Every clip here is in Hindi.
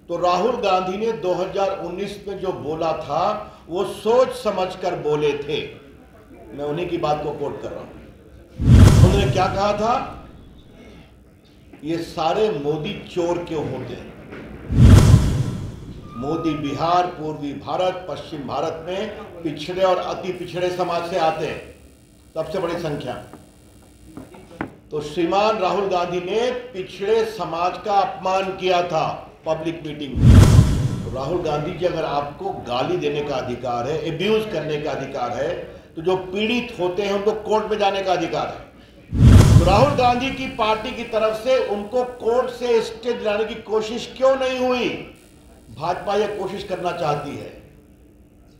तो राहुल गांधी ने 2019 में जो बोला था वो सोच समझकर बोले थे। मैं उन्हीं की बात को कोट कर रहा हूं। उन्होंने क्या कहा था? ये सारे मोदी चोर क्यों होते हैं? मोदी बिहार, पूर्वी भारत, पश्चिम भारत में पिछड़े और अति पिछड़े समाज से आते हैं, सबसे बड़ी संख्या। तो श्रीमान राहुल गांधी ने पिछड़े समाज का अपमान किया था पब्लिक मीटिंग में। तो राहुल गांधी जी, अगर आपको गाली देने का अधिकार है, एब्यूज करने का अधिकार है, तो जो पीड़ित होते हैं उनको कोर्ट में जाने का अधिकार है। तो राहुल गांधी की पार्टी की तरफ से उनको कोर्ट से स्टे दिलाने की कोशिश क्यों नहीं हुई? भाजपा यह कोशिश करना चाहती है।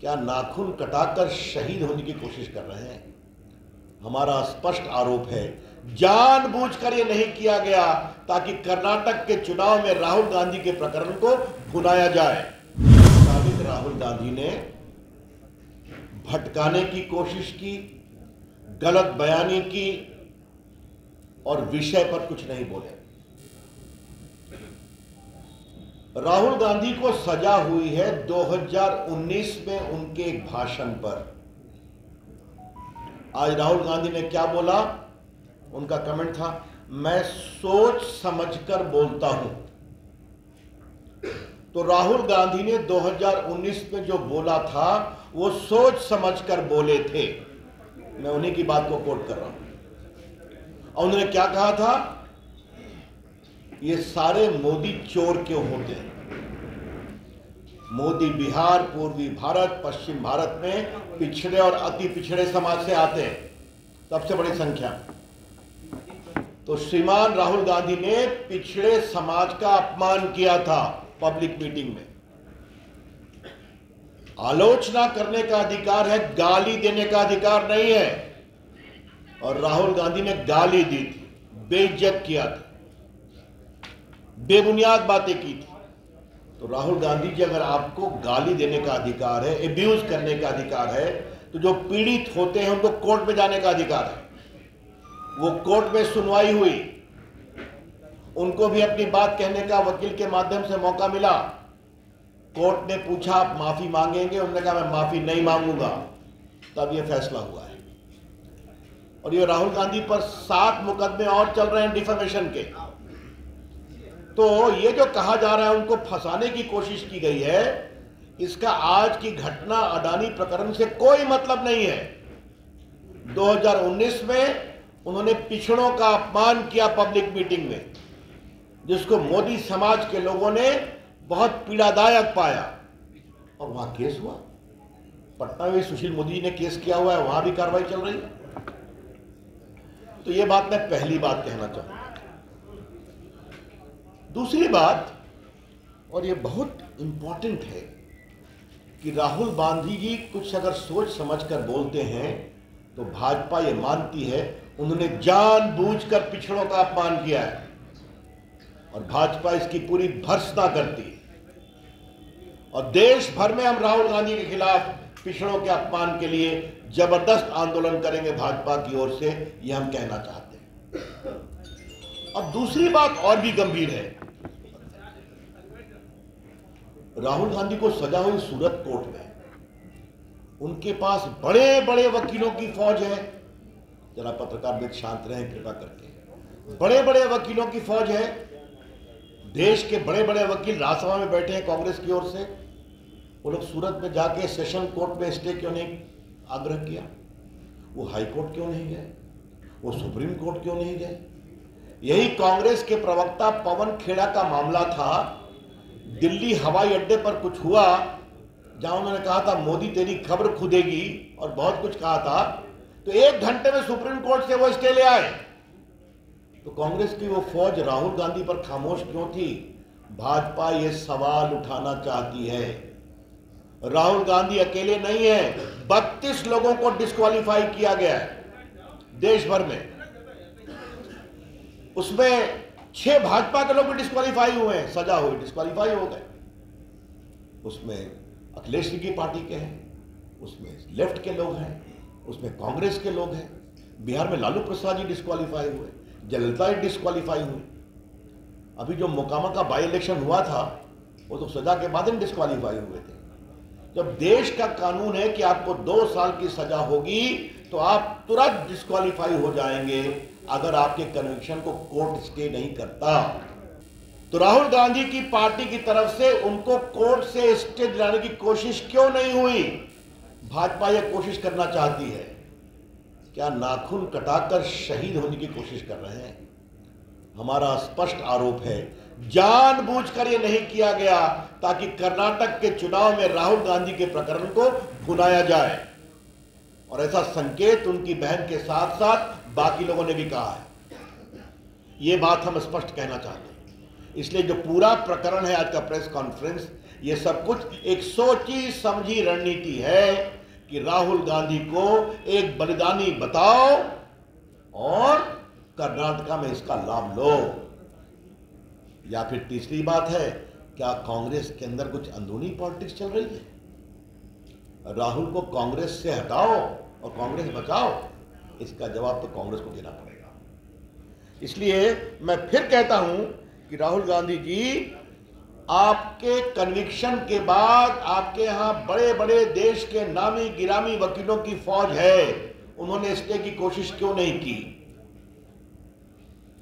क्या नाखून कटाकर शहीद होने की कोशिश कर रहे हैं? हमारा स्पष्ट आरोप है, जानबूझकर यह नहीं किया गया ताकि कर्नाटक के चुनाव में राहुल गांधी के प्रकरण को भुनाया जाए। राहुल गांधी ने भटकाने की कोशिश की, गलत बयानी की और विषय पर कुछ नहीं बोले। राहुल गांधी को सजा हुई है 2019 में उनके एक भाषण पर। आज राहुल गांधी ने क्या बोला? उनका कमेंट था, मैं सोच समझकर बोलता हूं। तो राहुल गांधी ने 2019 में जो बोला था वो सोच समझकर बोले थे। मैं उन्हीं की बात को कोट कर रहा हूं। और उन्होंने क्या कहा था? ये सारे मोदी चोर क्यों होते हैं? मोदी बिहार, पूर्वी भारत, पश्चिम भारत में पिछड़े और अति पिछड़े समाज से आते हैं, सबसे बड़ी संख्या। तो श्रीमान राहुल गांधी ने पिछड़े समाज का अपमान किया था पब्लिक मीटिंग में। आलोचना करने का अधिकार है, गाली देने का अधिकार नहीं है। और राहुल गांधी ने गाली दी थी, बेइज्जत किया था, बेबुनियाद बातें की थी। तो राहुल गांधी जी, अगर आपको गाली देने का अधिकार है, एब्यूज करने का अधिकार है, तो जो पीड़ित होते हैं उनको कोर्ट में जाने का अधिकार है। वो कोर्ट में सुनवाई हुई, उनको भी अपनी बात कहने का वकील के माध्यम से मौका मिला। कोर्ट ने पूछा आप माफी मांगेंगे? उन्होंने कहा मैं माफी नहीं मांगूंगा। तब यह फैसला हुआ है। और ये राहुल गांधी पर 7 मुकदमे और चल रहे हैं डिफेमेशन के। तो ये जो कहा जा रहा है उनको फंसाने की कोशिश की गई है, इसका आज की घटना अडानी प्रकरण से कोई मतलब नहीं है। 2019 में उन्होंने पिछड़ों का अपमान किया पब्लिक मीटिंग में, जिसको मोदी समाज के लोगों ने बहुत पीड़ादायक पाया। और वहां केस हुआ, पटना में सुशील मोदी जी ने केस किया हुआ है, वहां भी कार्रवाई चल रही है। तो ये बात मैं पहली बात कहना चाहूंगा। दूसरी बात, और ये बहुत इंपॉर्टेंट है, कि राहुल गांधी जी कुछ अगर सोच समझकर बोलते हैं तो भाजपा ये मानती है उन्होंने जानबूझकर पिछड़ों का अपमान किया है, और भाजपा इसकी पूरी भर्त्सना करती है। और देश भर में हम राहुल गांधी के खिलाफ पिछड़ों के अपमान के लिए जबरदस्त आंदोलन करेंगे भाजपा की ओर से, यह हम कहना चाहते हैं। अब दूसरी बात और भी गंभीर है। राहुल गांधी को सजा हुई सूरत कोर्ट में, उनके पास बड़े बड़े वकीलों की फौज है। जरा पत्रकार भी शांत रहें कृपा करके। बड़े बड़े वकीलों की फौज है। देश के बड़े बड़े वकील राज्यसभा में बैठे हैं कांग्रेस की ओर से। वो लोग सूरत में जाके सेशन कोर्ट में स्टे क्यों नहीं आग्रह किया? वो हाई कोर्ट क्यों नहीं गए? वो सुप्रीम कोर्ट क्यों नहीं गए? यही कांग्रेस के प्रवक्ता पवन खेड़ा का मामला था। दिल्ली हवाई अड्डे पर कुछ हुआ जहां उन्होंने कहा था मोदी तेरी खबर खुदेगी और बहुत कुछ कहा था। तो 1 घंटे में सुप्रीम कोर्ट से वो स्टे ले आए। तो कांग्रेस की वो फौज राहुल गांधी पर खामोश क्यों थी? भाजपा ये सवाल उठाना चाहती है। राहुल गांधी अकेले नहीं है, 32 लोगों को डिस्क्वालीफाई किया गया है देश भर में। उसमें 6 भाजपा के लोग भी डिस्क्वालीफाई हुए हैं, सजा हुई, डिस्क्वालीफाई हो गए। उसमें अखिलेश जी की पार्टी के हैं, उसमें लेफ्ट के लोग हैं, उसमें कांग्रेस के लोग हैं। बिहार में लालू प्रसाद जी डिस्क्वालीफाई हुए, जयललिता जी डिस्क्वालीफाई हुई। अभी जो मोकामा का बाई इलेक्शन हुआ था वो तो सजा के बाद ही डिस्क्वालीफाई हुए थे। जब देश का कानून है कि आपको 2 साल की सजा होगी तो आप तुरंत डिस्क्वालीफाई हो जाएंगे अगर आपके कन्विक्शन को कोर्ट स्टे नहीं करता। तो राहुल गांधी की पार्टी की तरफ से उनको कोर्ट से स्टे दिलाने की कोशिश क्यों नहीं हुई? भाजपा यह कोशिश करना चाहती है, क्या नाखून कटाकर शहीद होने की कोशिश कर रहे हैं? हमारा स्पष्ट आरोप है, जानबूझकर यह नहीं किया गया ताकि कर्नाटक के चुनाव में राहुल गांधी के प्रकरण को भुनाया जाए। और ऐसा संकेत उनकी बहन के साथ साथ बाकी लोगों ने भी कहा है। यह बात हम स्पष्ट कहना चाहते हैं। इसलिए जो पूरा प्रकरण है आज का प्रेस कॉन्फ्रेंस, यह सब कुछ एक सोची समझी रणनीति है कि राहुल गांधी को एक बलिदानी बताओ और कर्नाटक में इसका लाभ लो। या फिर तीसरी बात है, क्या कांग्रेस के अंदर कुछ अंदरूनी पॉलिटिक्स चल रही है? राहुल को कांग्रेस से हटाओ और कांग्रेस बचाओ, इसका जवाब तो कांग्रेस को देना पड़ेगा। इसलिए मैं फिर कहता हूं कि राहुल गांधी जी, आपके कन्विक्शन के बाद आपके यहां बड़े बड़े देश के नामी गिरामी वकीलों की फौज है, उन्होंने स्टे की कोशिश क्यों नहीं की?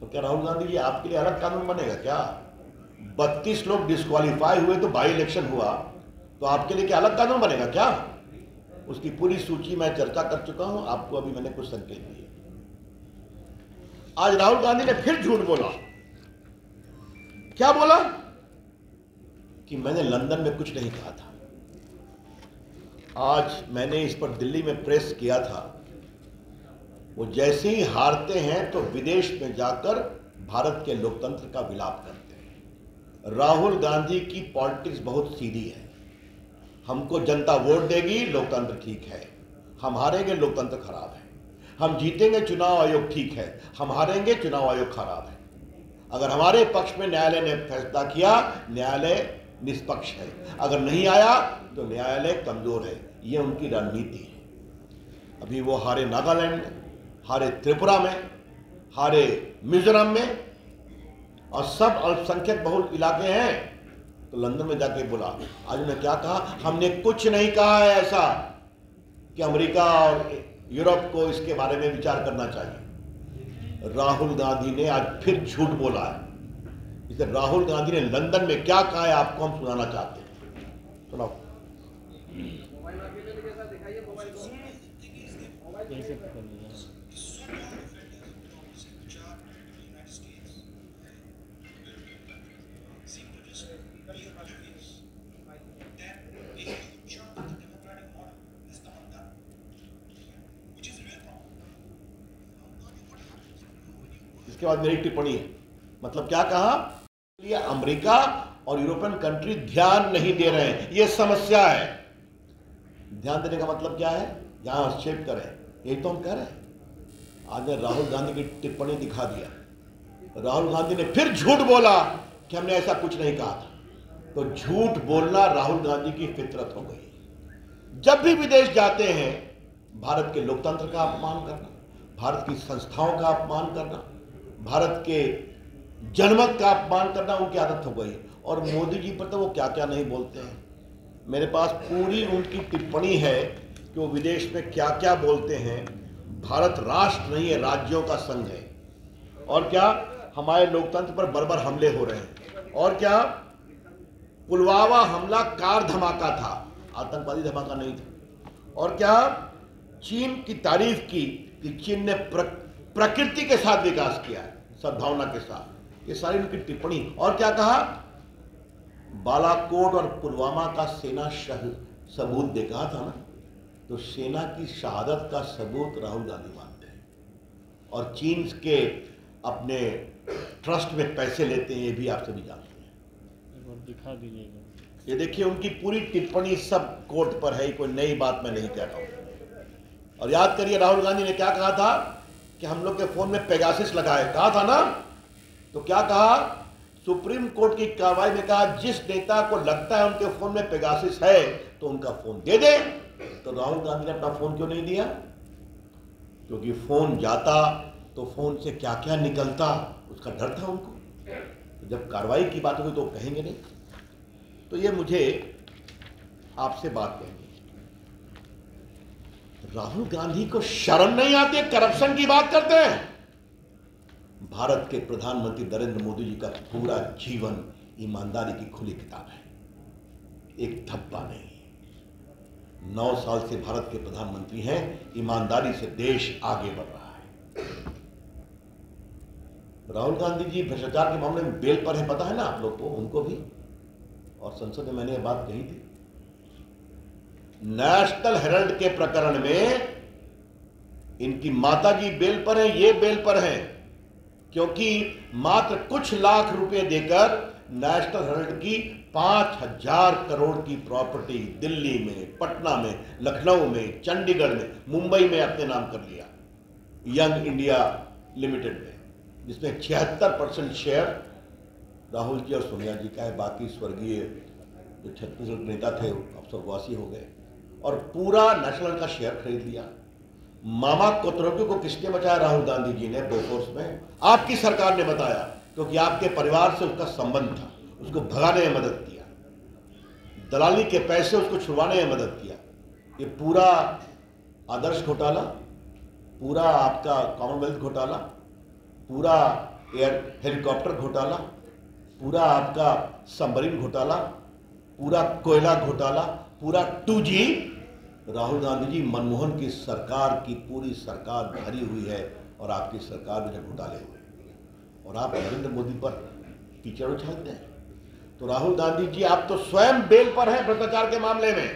तो क्या राहुल गांधी जी आपके लिए अलग कानून बनेगा क्या? 32 लोग डिस्क्वालीफाई हुए तो बाई इलेक्शन हुआ, तो आपके लिए क्या अलग कानून बनेगा क्या? उसकी पूरी सूची मैं चर्चा कर चुका हूं, आपको अभी मैंने कुछ संकेत दिए। आज राहुल गांधी ने फिर झूठ बोला। क्या बोला? कि मैंने लंदन में कुछ नहीं कहा था। आज मैंने इस पर दिल्ली में प्रेस किया था। वो जैसे ही हारते हैं तो विदेश में जाकर भारत के लोकतंत्र का विलाप करते हैं। राहुल गांधी की पॉलिटिक्स बहुत सीधी है। हमको जनता वोट देगी, लोकतंत्र ठीक है। हम हारेंगे, लोकतंत्र खराब है। हम जीतेंगे, चुनाव आयोग ठीक है। हम हारेंगे, चुनाव आयोग खराब है। अगर हमारे पक्ष में न्यायालय ने फैसला किया, न्यायालय निष्पक्ष है। अगर नहीं आया तो न्यायालय कमजोर है। यह उनकी रणनीति है। अभी वो हारे नागालैंड में, हारे त्रिपुरा में, हारे मिजोरम में, और सब अल्पसंख्यक बहुल इलाके हैं। तो लंदन में जाके बोला। आज उन्होंने क्या कहा? हमने कुछ नहीं कहा है ऐसा कि अमेरिका और यूरोप को इसके बारे में विचार करना चाहिए। राहुल गांधी ने आज फिर झूठ बोला है। इसे राहुल गांधी ने लंदन में क्या कहा है आपको हम सुनाना चाहते हैं। सुनाओ। इसके बाद मेरी टिप्पणी है। मतलब क्या कहा? ये अमेरिका और यूरोपियन कंट्री ध्यान नहीं दे रहे हैं, ये समस्या है। ध्यान देने का मतलब क्या है? यहां हस्तक्षेप करें, यही तो हम कह रहे हैं। आज ने राहुल गांधी की टिप्पणी दिखा दिया। राहुल गांधी ने फिर झूठ बोला कि हमने ऐसा कुछ नहीं कहा था। तो झूठ बोलना राहुल गांधी की फितरत हो गई। जब भी विदेश जाते हैं, भारत के लोकतंत्र का अपमान करना, भारत की संस्थाओं का अपमान करना, भारत के जनमत का अपमान करना उनकी आदत हो गई। और मोदी जी पर तो वो क्या क्या नहीं बोलते हैं। मेरे पास पूरी उनकी टिप्पणी है कि वो विदेश में क्या क्या बोलते हैं। भारत राष्ट्र नहीं है, राज्यों का संघ है। और क्या हमारे लोकतंत्र पर बर्बर हमले हो रहे हैं। और क्या पुलवामा हमला कार धमाका था, आतंकवादी धमाका नहीं था। और क्या चीन की तारीफ की कि चीन ने प्रकृति के साथ विकास किया है, सद्भावना के साथ। ये सारी उनकी टिप्पणी। और क्या कहा? बालाकोट और पुलवामा का सेना सबूत देखा था ना, तो सेना की शहादत का सबूत राहुल गांधी मानते हैं। और चीन के अपने ट्रस्ट में पैसे लेते हैं, ये भी आप सभी जानते हैं। दिखा दीजिएगा। ये देखिए उनकी पूरी टिप्पणी सब कोर्ट पर है, कोई नई बात मैं नहीं कह रहा हूं। और याद करिए राहुल गांधी ने क्या कहा था कि हम लोग के फोन में पेगासिस लगाए, कहा था ना। तो क्या कहा? सुप्रीम कोर्ट की कार्रवाई में कहा जिस नेता को लगता है उनके फोन में पेगासिस है तो उनका फोन दे दे। तो राहुल गांधी ने अपना फोन क्यों नहीं दिया? क्योंकि फोन जाता तो फोन से क्या क्या निकलता उसका डर था उनको। जब कार्रवाई की बात हुई तो कहेंगे नहीं। तो ये मुझे आपसे बात कहनी, राहुल गांधी को शर्म नहीं आती, करप्शन की बात करते हैं। भारत के प्रधानमंत्री नरेंद्र मोदी जी का पूरा जीवन ईमानदारी की खुली किताब है, एक धब्बा नहीं। 9 साल से भारत के प्रधानमंत्री हैं, ईमानदारी से देश आगे बढ़ रहा है। राहुल गांधी जी भ्रष्टाचार के मामले में बेल पर है, पता है ना आप लोग को, उनको भी, और संसद में मैंने ये बात कही थी। नेशनल हेराल्ड के प्रकरण में इनकी माताजी बेल पर है, ये बेल पर है, क्योंकि मात्र कुछ लाख रुपए देकर नेशनल हेराल्ड की 5000 करोड़ की प्रॉपर्टी दिल्ली में, पटना में, लखनऊ में, चंडीगढ़ में, मुंबई में अपने नाम कर लिया, यंग इंडिया लिमिटेड में, जिसमें 76% शेयर राहुल जी और सोनिया जी का है। बाकी स्वर्गीय जो छत्तीसगढ़ नेता थे अब स्वर्गवासी हो गए, और पूरा नेशनल का शेयर खरीद लिया। मामा कोतरोगी को किसने बचाया? राहुल गांधी जी ने बोफोर्स में, आपकी सरकार ने बताया, क्योंकि आपके परिवार से उसका संबंध था, उसको भगाने में मदद किया, दलाली के पैसे उसको छुड़वाने में मदद किया। ये पूरा आदर्श घोटाला, पूरा आपका कॉमनवेल्थ घोटाला, पूरा एयर हेलीकॉप्टर घोटाला, पूरा आपका सबमरीन घोटाला, पूरा कोयला घोटाला, पूरा 2G, राहुल गांधी जी मनमोहन की सरकार की पूरी सरकार भरी हुई है, और आपकी सरकार में जो घोटाले हुए, और आप नरेंद्र मोदी पर कीचड़ उछालते हैं। तो राहुल गांधी जी आप तो स्वयं बेल पर हैं भ्रष्टाचार के मामले में,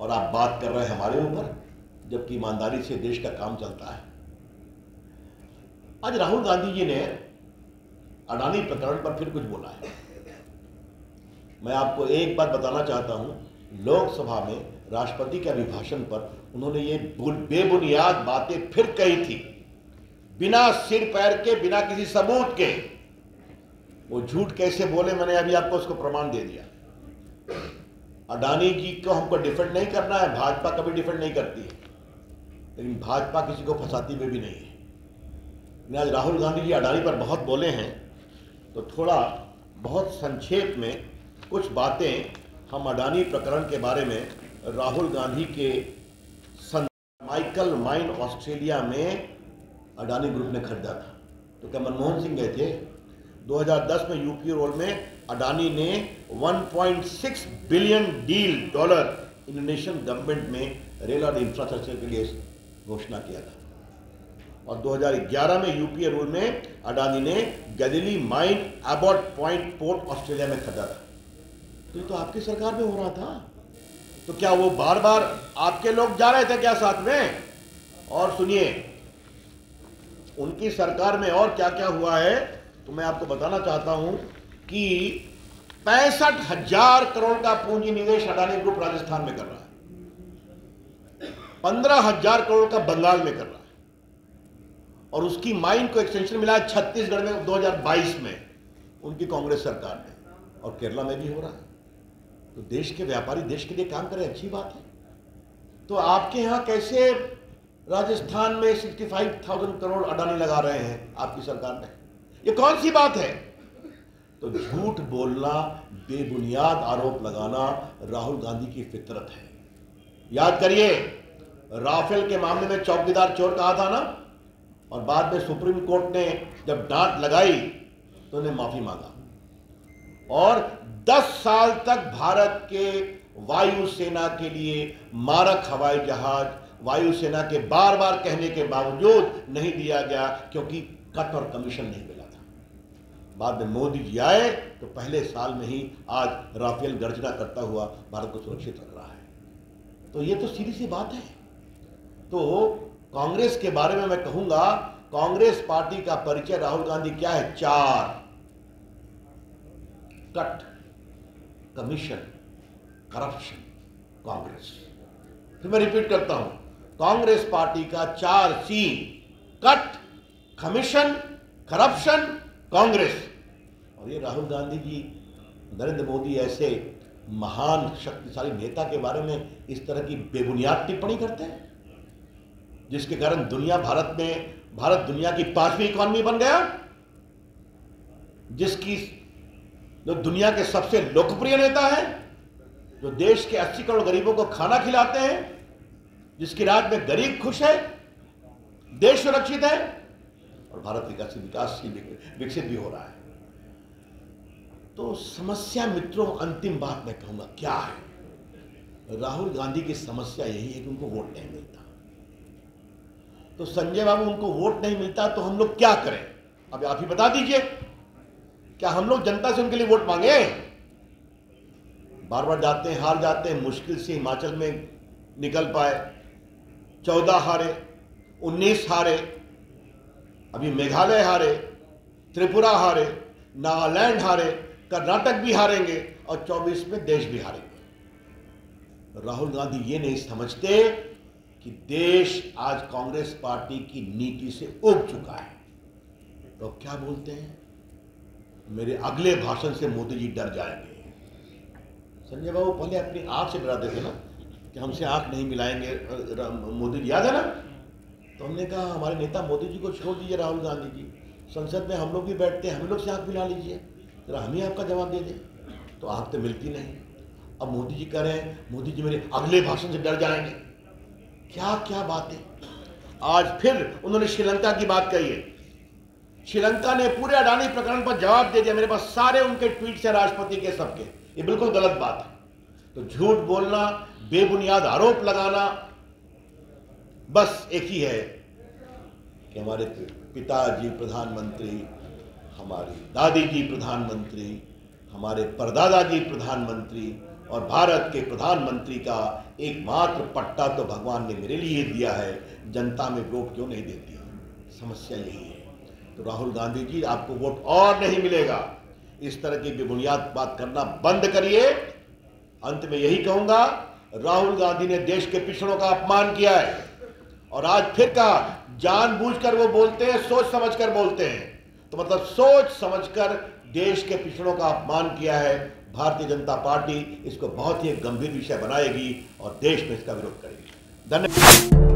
और आप बात कर रहे हैं हमारे ऊपर, जबकि ईमानदारी से देश का काम चलता है। आज राहुल गांधी जी ने अडानी प्रकरण पर फिर कुछ बोला है। मैं आपको एक बात बताना चाहता हूं, लोकसभा में राष्ट्रपति के अभिभाषण पर उन्होंने ये बेबुनियाद बातें फिर कही थी, बिना सिर पैर के, बिना किसी सबूत के। वो झूठ कैसे बोले, मैंने अभी आपको उसको प्रमाण दे दिया। अडानी जी को हमको डिफेंड नहीं करना है, भाजपा कभी डिफेंड नहीं करती है, लेकिन भाजपा किसी को फंसाती हुई भी नहीं है। आज राहुल गांधी जी अडानी पर बहुत बोले हैं, तो थोड़ा बहुत संक्षेप में कुछ बातें हम अडानी प्रकरण के बारे में। राहुल गांधी के माइकल माइन ऑस्ट्रेलिया में अडानी ग्रुप ने खरीदा था, तो क्या मनमोहन सिंह गए थे? 2010 में यूपीए रोल में अडानी ने 1.6 बिलियन डॉलर इंडोनेशियन गवर्नमेंट में रेल और इंफ्रास्ट्रक्चर के लिए घोषणा किया था, और 2011 में यूपीए रूल में अडानी ने Galilei mine Abbott point port Australia में खरीदा था। तो ये तो आपकी सरकार में हो रहा था, तो क्या वो बार बार आपके लोग जा रहे थे क्या साथ में? और सुनिए, उनकी सरकार में और क्या क्या हुआ है, तो मैं आपको बताना चाहता हूं कि 65,000 करोड़ का पूंजी निवेश अडानी ग्रुप राजस्थान में कर रहा है, 15,000 करोड़ का बंगाल में कर रहा है, और उसकी माइन को एक्सटेंशन मिला है छत्तीसगढ़ में 2022 में उनकी कांग्रेस सरकार ने, और केरला में भी हो रहा है। तो देश के व्यापारी देश के लिए काम करें, अच्छी बात है। तो आपके यहां कैसे राजस्थान में 65,000 करोड़ अडानी लगा रहे हैं आपकी सरकार में? ये कौन सी बात है? तो झूठ बोलना, बेबुनियाद आरोप लगाना राहुल गांधी की फितरत है। याद करिए, राफेल के मामले में चौकीदार चोर कहा था ना, और बाद में सुप्रीम कोर्ट ने जब डांट लगाई तो उन्हें माफी मांगा, और 10 साल तक भारत के वायुसेना के लिए मारक हवाई जहाज वायुसेना के बार बार कहने के बावजूद नहीं दिया गया, क्योंकि कट और कमीशन नहीं मिला था। बाद में मोदी जी आए तो पहले साल में ही आज राफेल गर्जना करता हुआ भारत को सुरक्षित रख रहा है। तो ये तो सीधी सी बात है। तो कांग्रेस के बारे में मैं कहूंगा, कांग्रेस पार्टी का परिचय राहुल गांधी क्या है? 4: कट, कमीशन, करप्शन, कांग्रेस। फिर मैं रिपीट करता हूं, कांग्रेस पार्टी का 4C: cut, commission, corruption, Congress. और ये राहुल गांधी जी, नरेंद्र मोदी ऐसे महान शक्तिशाली नेता के बारे में इस तरह की बेबुनियाद टिप्पणी करते हैं, जिसके कारण भारत दुनिया की 5वीं इकॉनमी बन गया, जिसकी जो दुनिया के सबसे लोकप्रिय नेता हैं, जो देश के 80 करोड़ गरीबों को खाना खिलाते हैं, जिसकी राज में गरीब खुश है, देश सुरक्षित है और भारत विकासशील विकसित भी हो रहा है। तो समस्या मित्रों, अंतिम बात मैं कहूंगा क्या है, राहुल गांधी की समस्या यही है कि उनको वोट नहीं मिलता। तो संजय बाबू, उनको वोट नहीं मिलता तो हम लोग क्या करें? अब आप ही बता दीजिए, क्या हम लोग जनता से उनके लिए वोट मांगे? बार बार जाते हैं, हार जाते हैं, मुश्किल से हिमाचल में निकल पाए, 14 हारे, 19 हारे, अभी मेघालय हारे, त्रिपुरा हारे, नागालैंड हारे, कर्नाटक भी हारेंगे और 24 में देश भी हारेंगे। राहुल गांधी ये नहीं समझते कि देश आज कांग्रेस पार्टी की नीति से उब चुका है। तो क्या बोलते हैं, मेरे अगले भाषण से मोदी जी डर जाएंगे। संजय बाबू पहले अपनी आंख से डराते थे ना कि हमसे आंख नहीं मिलाएंगे मोदी जी, याद है ना? तो हमने कहा हमारे नेता मोदी जी को छोड़ दीजिए, राहुल गांधी जी, संसद में हम लोग भी बैठते हैं, हम लोग से आंख मिला लीजिए, जरा हम ही आपका जवाब दे दें। तो आंख तो मिलती नहीं। अब मोदी जी कह रहे हैं मोदी जी मेरे अगले भाषण से डर जाएंगे। क्या क्या बातें। आज फिर उन्होंने श्रीलंका की बात कही है। श्रीलंका ने पूरे अडानी प्रकरण पर जवाब दे दिया, मेरे पास सारे उनके ट्वीट्स हैं राष्ट्रपति के, सबके। ये बिल्कुल गलत बात है। तो झूठ बोलना, बेबुनियाद आरोप लगाना, बस एक ही है कि हमारे पिताजी प्रधानमंत्री, हमारी दादी जी प्रधानमंत्री, हमारे परदादा जी प्रधानमंत्री और भारत के प्रधानमंत्री का एकमात्र पट्टा तो भगवान ने मेरे लिए दिया है, जनता में वोट क्यों नहीं देती? समस्या यही है। तो राहुल गांधी जी, आपको वोट और नहीं मिलेगा। इस तरह की बेबुनियाद बात करना बंद करिए। अंत में यही कहूंगा, राहुल गांधी ने देश के पिछड़ों का अपमान किया है और आज फिर कहा जानबूझकर वो बोलते हैं, सोच समझकर बोलते हैं। तो मतलब सोच समझकर देश के पिछड़ों का अपमान किया है। भारतीय जनता पार्टी इसको बहुत ही गंभीर विषय बनाएगी और देश में इसका विरोध करेगी। धन्यवाद।